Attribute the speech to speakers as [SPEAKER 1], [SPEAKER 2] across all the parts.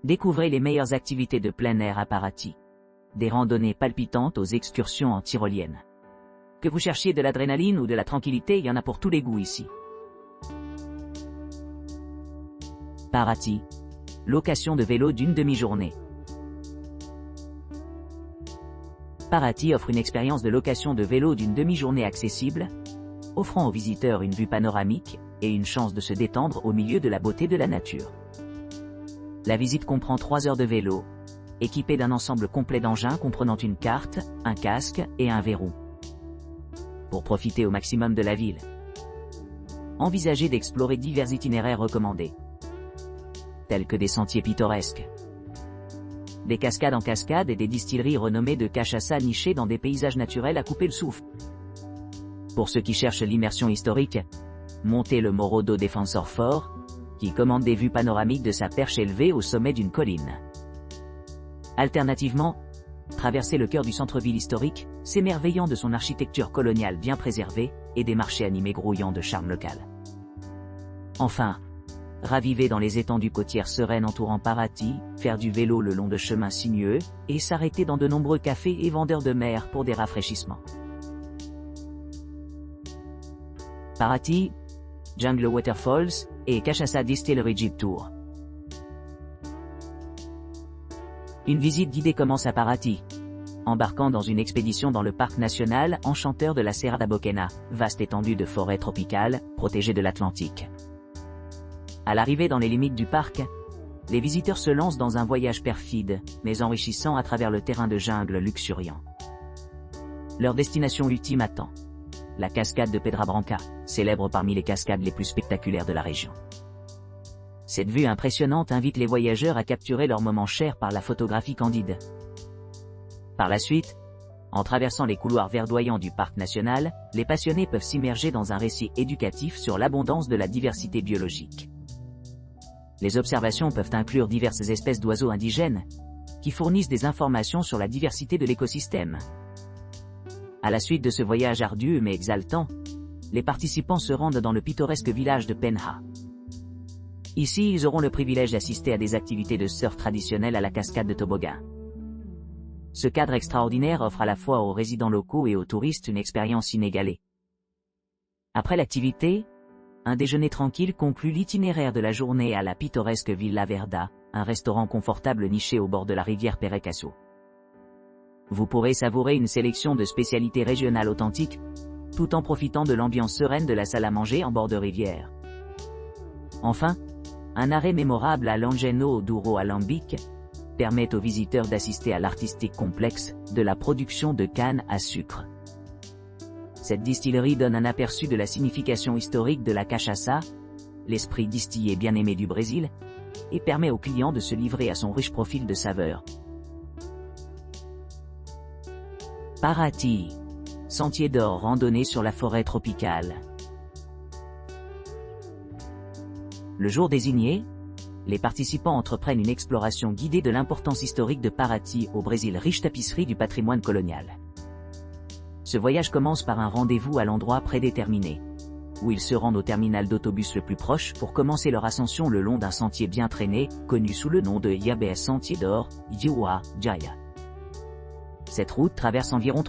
[SPEAKER 1] Découvrez les meilleures activités de plein air à Paraty. Des randonnées palpitantes aux excursions en tyrolienne. Que vous cherchiez de l'adrénaline ou de la tranquillité, il y en a pour tous les goûts ici. Paraty. Location de vélo d'une demi-journée. Paraty offre une expérience de location de vélo d'une demi-journée accessible, offrant aux visiteurs une vue panoramique et une chance de se détendre au milieu de la beauté de la nature. La visite comprend 3 heures de vélo, équipée d'un ensemble complet d'engins comprenant une carte, un casque et un verrou. Pour profiter au maximum de la ville, envisagez d'explorer divers itinéraires recommandés, tels que des sentiers pittoresques, des cascades en cascade et des distilleries renommées de cachaça nichées dans des paysages naturels à couper le souffle. Pour ceux qui cherchent l'immersion historique, montez le Morro do Defensor Fort, qui commande des vues panoramiques de sa perche élevée au sommet d'une colline. Alternativement, traversez le cœur du centre-ville historique, s'émerveillant de son architecture coloniale bien préservée et des marchés animés grouillants de charme local. Enfin, ravivez dans les étendues côtières sereines entourant Paraty, faire du vélo le long de chemins sinueux et s'arrêter dans de nombreux cafés et vendeurs de mer pour des rafraîchissements. Paraty, Jungle Waterfalls et Cachaça Distillery Jeep Tour. Une visite guidée commence à Paraty, embarquant dans une expédition dans le parc national enchanteur de la Serra da Boquena, vaste étendue de forêt tropicale, protégée de l'Atlantique. À l'arrivée dans les limites du parc, les visiteurs se lancent dans un voyage perfide, mais enrichissant à travers le terrain de jungle luxuriant. Leur destination ultime attend. La cascade de Pedra Branca, célèbre parmi les cascades les plus spectaculaires de la région. Cette vue impressionnante invite les voyageurs à capturer leurs moments chers par la photographie candide. Par la suite, en traversant les couloirs verdoyants du parc national, les passionnés peuvent s'immerger dans un récit éducatif sur l'abondance de la diversité biologique. Les observations peuvent inclure diverses espèces d'oiseaux indigènes, qui fournissent des informations sur la diversité de l'écosystème. À la suite de ce voyage ardu mais exaltant, les participants se rendent dans le pittoresque village de Penha. Ici, ils auront le privilège d'assister à des activités de surf traditionnelles à la cascade de toboggan. Ce cadre extraordinaire offre à la fois aux résidents locaux et aux touristes une expérience inégalée. Après l'activité, un déjeuner tranquille conclut l'itinéraire de la journée à la pittoresque Villa Verda, un restaurant confortable niché au bord de la rivière Perecasso. Vous pourrez savourer une sélection de spécialités régionales authentiques, tout en profitant de l'ambiance sereine de la salle à manger en bord de rivière. Enfin, un arrêt mémorable à l'Angeno Douro Alambique permet aux visiteurs d'assister à l'artistique complexe de la production de canne à sucre. Cette distillerie donne un aperçu de la signification historique de la cachaça, l'esprit distillé bien-aimé du Brésil, et permet aux clients de se livrer à son riche profil de saveurs. Paraty. Sentier d'or randonnée sur la forêt tropicale. Le jour désigné, les participants entreprennent une exploration guidée de l'importance historique de Paraty au Brésil, riche tapisserie du patrimoine colonial. Ce voyage commence par un rendez-vous à l'endroit prédéterminé, où ils se rendent au terminal d'autobus le plus proche pour commencer leur ascension le long d'un sentier bien traîné, connu sous le nom de Yabes Sentier d'or, Jiwa Jaya. Cette route traverse environ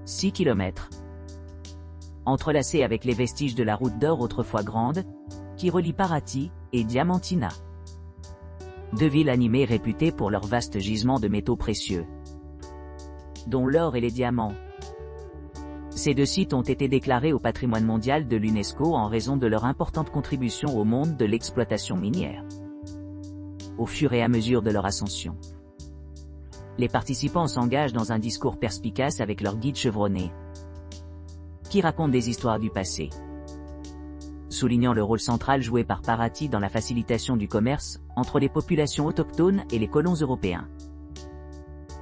[SPEAKER 1] 6 km. Entrelacée avec les vestiges de la route d'or autrefois grande, qui relie Paraty et Diamantina. 2 villes animées réputées pour leurs vastes gisements de métaux précieux, dont l'or et les diamants. Ces 2 sites ont été déclarés au patrimoine mondial de l'UNESCO en raison de leur importante contribution au monde de l'exploitation minière. Au fur et à mesure de leur ascension, les participants s'engagent dans un discours perspicace avec leur guide chevronné, qui raconte des histoires du passé, soulignant le rôle central joué par Paraty dans la facilitation du commerce entre les populations autochtones et les colons européens.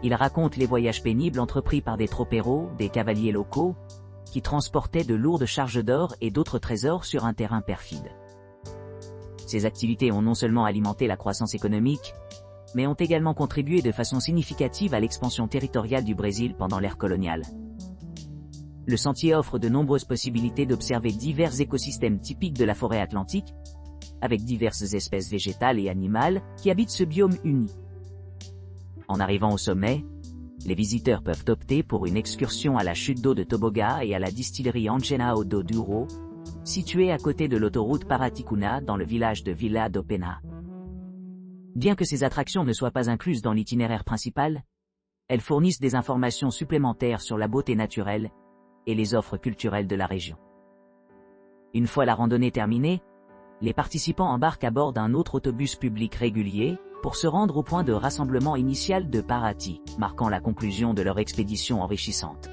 [SPEAKER 1] Il raconte les voyages pénibles entrepris par des tropeiros, des cavaliers locaux, qui transportaient de lourdes charges d'or et d'autres trésors sur un terrain perfide. Ces activités ont non seulement alimenté la croissance économique, mais ont également contribué de façon significative à l'expansion territoriale du Brésil pendant l'ère coloniale. Le sentier offre de nombreuses possibilités d'observer divers écosystèmes typiques de la forêt atlantique, avec diverses espèces végétales et animales qui habitent ce biome uni. En arrivant au sommet, les visiteurs peuvent opter pour une excursion à la chute d'eau de Toboga et à la distillerie Angenao do Douro, située à côté de l'autoroute Paraticuna dans le village de Vila do Pena. Bien que ces attractions ne soient pas incluses dans l'itinéraire principal, elles fournissent des informations supplémentaires sur la beauté naturelle et les offres culturelles de la région. Une fois la randonnée terminée, les participants embarquent à bord d'un autre autobus public régulier pour se rendre au point de rassemblement initial de Paraty, marquant la conclusion de leur expédition enrichissante.